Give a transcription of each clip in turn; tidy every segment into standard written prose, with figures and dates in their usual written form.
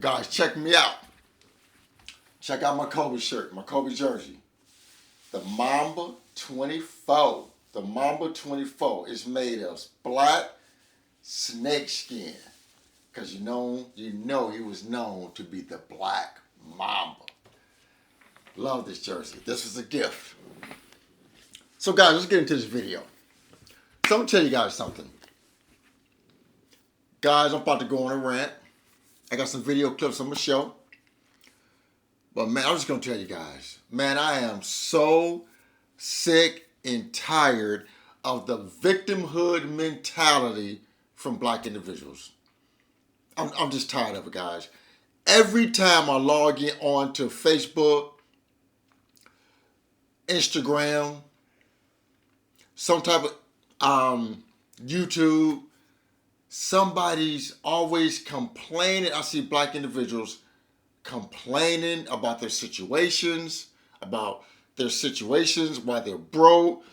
Guys, check me out. Check out my Kobe shirt, my Kobe jersey. The Mamba 24. The Mamba 24 is made of black snakeskin. Because you know he was known to be the Black Mamba. Love this jersey. This was a gift. So guys, let's get into this video. So I'm going to tell you guys something. Guys, I'm about to go on a rant. I got some video clips I'm going to show. But man, I'm just going to tell you guys. Man, I am so sick and tired of the victimhood mentality from black individuals. I'm just tired of it, guys. Every time I log in on to Facebook, Instagram, some type of YouTube, somebody's always complaining. I see black individuals complaining about their situations, why they're broke,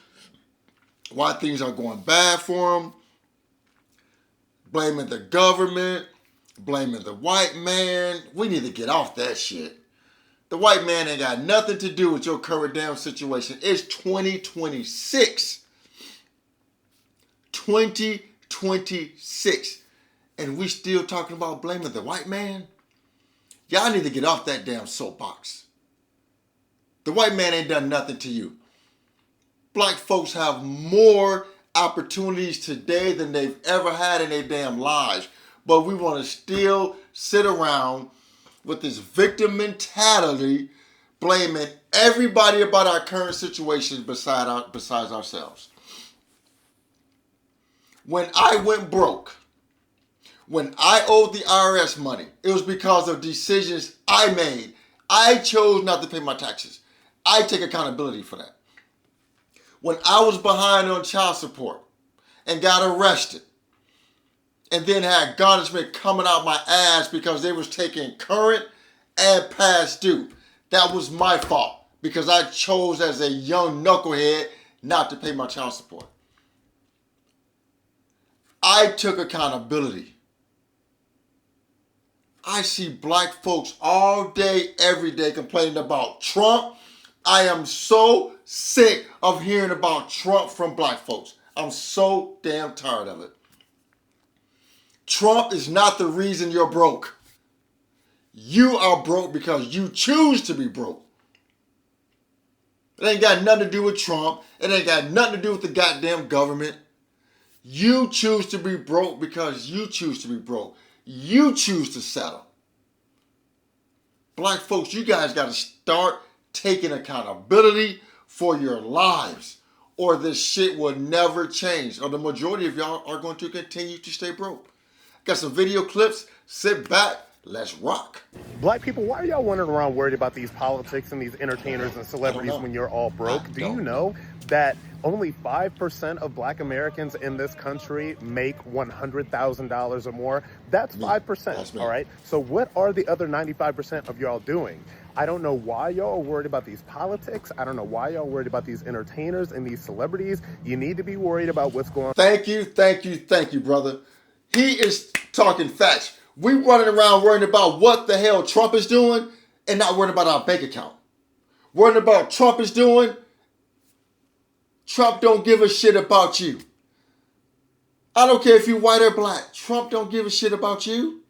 why things are going bad for them, blaming the government, blaming the white man. We need to get off that shit. The white man ain't got nothing to do with your current damn situation. It's 2026. 2026. And we still talking about blaming the white man? Y'all need to get off that damn soapbox. The white man ain't done nothing to you. Black folks have more opportunities today than they've ever had in their damn lives. But we want to still sit around with this victim mentality, blaming everybody about our current situation besides ourselves. When I went broke, when I owed the IRS money, it was because of decisions I made. I chose not to pay my taxes. I take accountability for that. When I was behind on child support and got arrested, and then had garnishment coming out my ass because they was taking current and past due. That was my fault because I chose as a young knucklehead not to pay my child support. I took accountability. I see black folks all day, every day complaining about Trump. I am so sick of hearing about Trump from black folks. I'm so damn tired of it. Trump is not the reason you're broke. You are broke because you choose to be broke. It ain't got nothing to do with Trump. It ain't got nothing to do with the goddamn government. You choose to be broke because you choose to be broke. You choose to settle. Black folks, you guys got to start taking accountability for your lives, or this shit will never change, or the majority of y'all are going to continue to stay broke. Got some video clips. Sit back. Let's rock. Black people, why are y'all wandering around worried about these politics and these entertainers and celebrities when you're all broke? Do you know that only 5% of black Americans in this country make $100,000 or more? That's 5%, all right? So what are the other 95% of y'all doing? I don't know why y'all are worried about these politics. I don't know why y'all are worried about these entertainers and these celebrities. You need to be worried about what's going on. Thank you, brother. He is talking facts. We running around worrying about what the hell Trump is doing and not worrying about our bank account. Worrying about what Trump is doing. Trump don't give a shit about you. I don't care if you're white or black. Trump don't give a shit about you.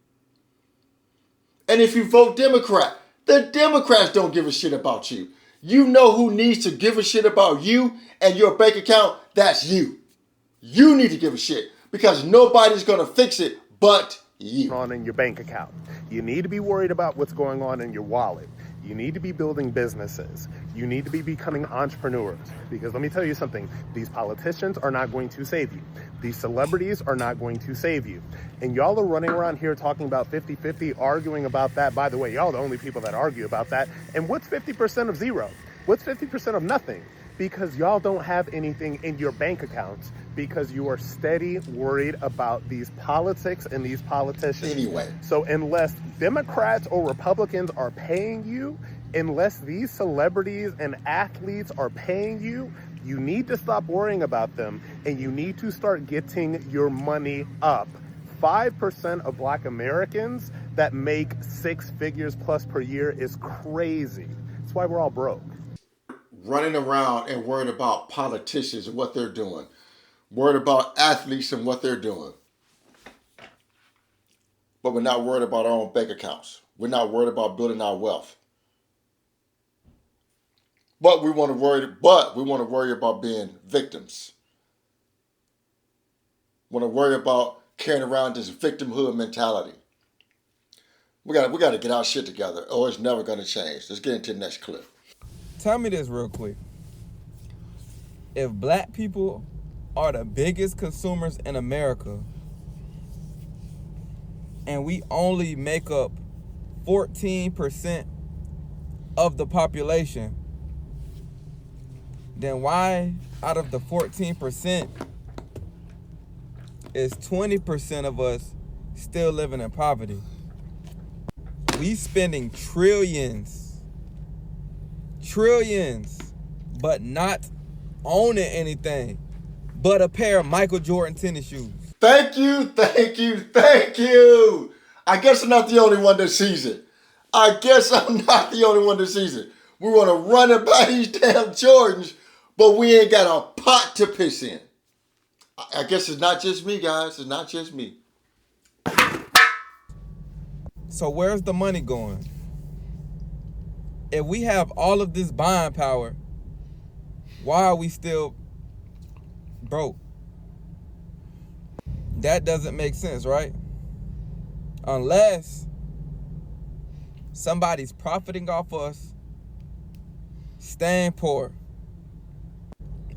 And if you vote Democrat, the Democrats don't give a shit about you. You know who needs to give a shit about you and your bank account? That's you. You need to give a shit because nobody's going to fix it but you. On in your bank account. You need to be worried about what's going on in your wallet. You need to be building businesses. You need to be becoming entrepreneurs. Because let me tell you something, these politicians are not going to save you. These celebrities are not going to save you. And y'all are running around here talking about 50-50, arguing about that. By the way, y'all are the only people that argue about that. And what's 50% of zero? What's 50% of nothing? Because y'all don't have anything in your bank accounts because you are steady worried about these politics and these politicians. Anyway. So unless Democrats or Republicans are paying you, unless these celebrities and athletes are paying you, you need to stop worrying about them and you need to start getting your money up. 5% of black Americans that make 6 figures plus per year is crazy. That's why we're all broke. Running around and worried about politicians and what they're doing, worried about athletes and what they're doing. But we're not worried about our own bank accounts. We're not worried about building our wealth. But we want to worry about being victims. We want to worry about carrying around this victimhood mentality. We got to get our shit together, or it's never going to change. Let's get into the next clip. Tell me this real quick. If black people are the biggest consumers in America, and we only make up 14% of the population, then why out of the 14% is 20% of us still living in poverty? We spending trillions, but not owning anything but a pair of Michael Jordan tennis shoes. Thank you. I guess I'm not the only one that sees it. We want to run and buy these damn Jordans, but we ain't got a pot to piss in. I guess it's not just me, guys. It's not just me. So where's the money going? If we have all of this buying power, why are we still broke? That doesn't make sense, right? Unless somebody's profiting off us staying poor.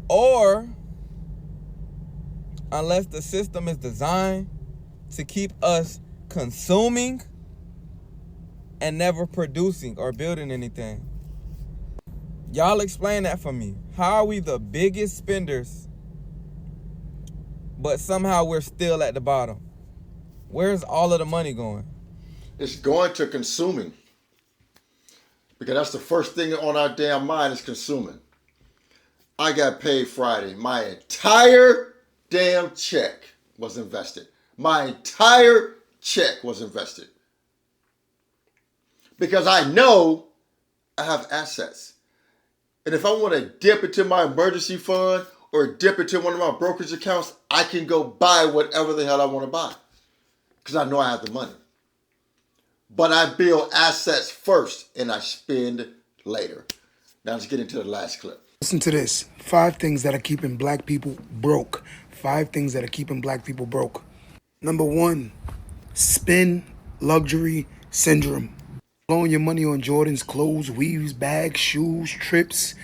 Or unless the system is designed to keep us consuming and never producing or building anything. Y'all explain that for me. How are we the biggest spenders, but somehow we're still at the bottom? Where's all of the money going? It's going to consuming. Because that's the first thing on our damn mind is consuming. I got paid Friday. My entire damn check was invested. Because I know I have assets. And if I want to dip into my emergency fund or dip into one of my brokerage accounts, I can go buy whatever the hell I want to buy. Because I know I have the money. But I build assets first and I spend later. Now let's get into the last clip. Listen to this. 5 things that are keeping black people broke. 5 things that are keeping black people broke. Number 1, spin luxury syndrome. Blowing your money on Jordans, clothes, weaves, bags, shoes, trips.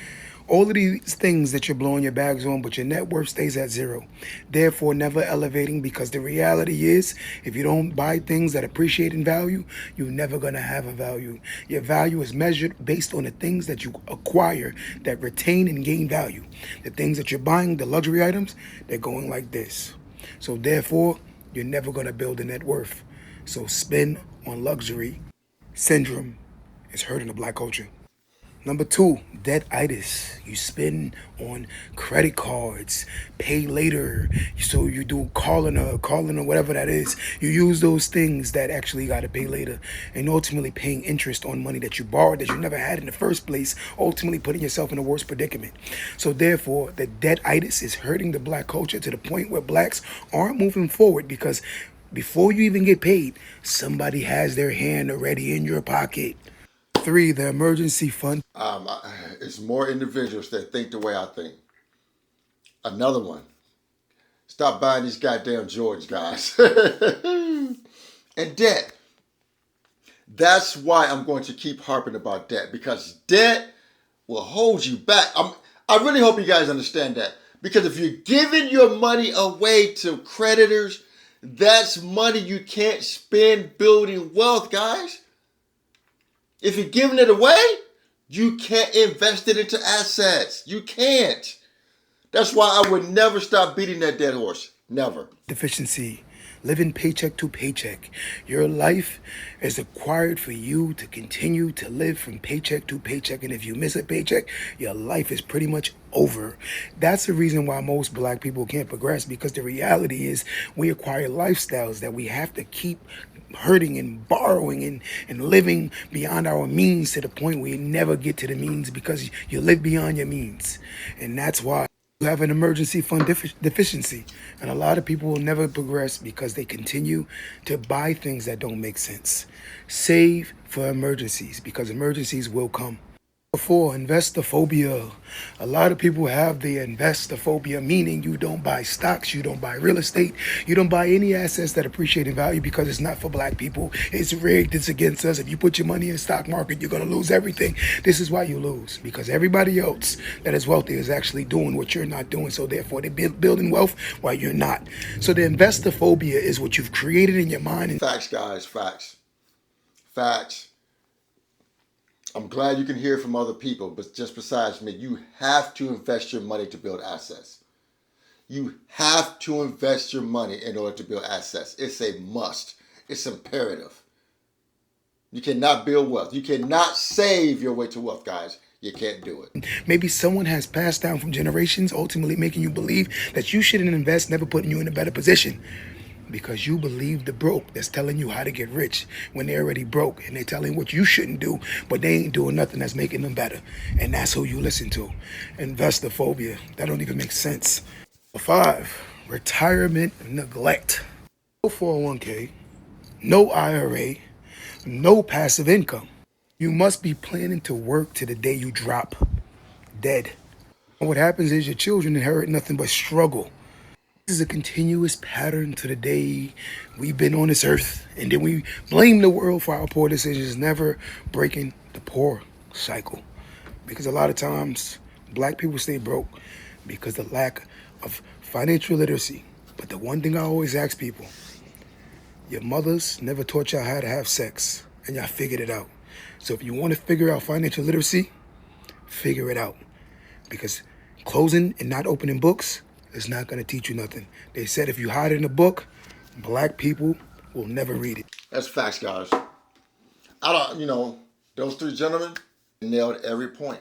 All of these things that you're blowing your bags on, but your net worth stays at 0. Therefore, never elevating, because the reality is, if you don't buy things that appreciate in value, you're never going to have a value. Your value is measured based on the things that you acquire that retain and gain value. The things that you're buying, the luxury items, they're going like this. So therefore, you're never going to build a net worth. So spin on luxury syndrome is hurting the black culture. Number 2, debt-itis. You spend on credit cards, pay later. So you do calling or whatever that is. You use those things that actually got to pay later, and ultimately paying interest on money that you borrowed that you never had in the first place, ultimately putting yourself in a worse predicament. So therefore, the debt-itis is hurting the black culture to the point where blacks aren't moving forward, because before you even get paid, somebody has their hand already in your pocket. 3, the emergency fund. It's more individuals that think the way I think. Another one. Stop buying these goddamn Jordans, guys. And debt. That's why I'm going to keep harping about debt, because debt will hold you back. I really hope you guys understand that, because if you're giving your money away to creditors, that's money you can't spend building wealth, guys. If you're giving it away, you can't invest it into assets. You can't. That's why I would never stop beating that dead horse. Never. Deficiency. Living paycheck to paycheck. Your life is required for you to continue to live from paycheck to paycheck. And if you miss a paycheck, your life is pretty much over. That's the reason why most black people can't progress, because the reality is we acquire lifestyles that we have to keep hurting and borrowing and living beyond our means to the point where you never get to the means because you live beyond your means. And that's why you have an emergency fund deficiency. And a lot of people will never progress because they continue to buy things that don't make sense. Save for emergencies because emergencies will come. 4, investophobia. A lot of people have the investophobia, meaning you don't buy stocks, you don't buy real estate, you don't buy any assets that appreciate in value because it's not for black people. It's rigged, it's against us. If you put your money in the stock market, you're going to lose everything. This is why you lose, because everybody else that is wealthy is actually doing what you're not doing. So therefore, they're building wealth while you're not. So the investophobia is what you've created in your mind. Facts, guys, facts. Facts. I'm glad you can hear from other people, but just besides me, you have to invest your money to build assets. You have to invest your money in order to build assets. It's a must. It's imperative. You cannot build wealth. You cannot save your way to wealth, guys. You can't do it. Maybe someone has passed down from generations, ultimately making you believe that you shouldn't invest, never putting you in a better position. Because you believe the broke that's telling you how to get rich when they're already broke, and they're telling what you shouldn't do, but they ain't doing nothing that's making them better. And that's who you listen to. Investophobia. That don't even make sense. 5, retirement neglect. No 401k, no IRA, no passive income. You must be planning to work to the day you drop dead. And what happens is your children inherit nothing but struggle. This is a continuous pattern to the day we've been on this earth, and then we blame the world for our poor decisions, never breaking the poor cycle. Because a lot of times, black people stay broke because of the lack of financial literacy. But the one thing I always ask people, your mothers never taught y'all how to have sex, and y'all figured it out. So if you want to figure out financial literacy, figure it out. Because closing and not opening books is not going to teach you nothing. They said if you hide it in a book, black people will never read it. That's facts, guys. Those 3 gentlemen nailed every point.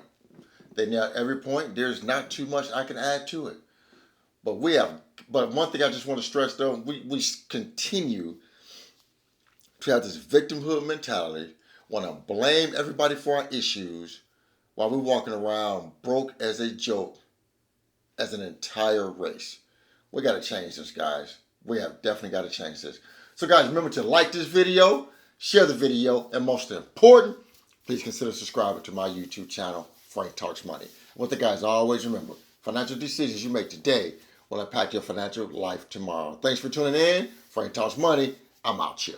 They nailed every point. There's not too much I can add to it. But one thing I just want to stress though, we continue to have this victimhood mentality, want to blame everybody for our issues while we're walking around broke as a joke as an entire race. We got to change this, guys. We have definitely got to change this. So guys, remember to like this video, share the video, and most important, please consider subscribing to my YouTube channel, Frank Talks Money. What the guys always remember, financial decisions you make today will impact your financial life tomorrow. Thanks for tuning in. Frank Talks Money. I'm out here.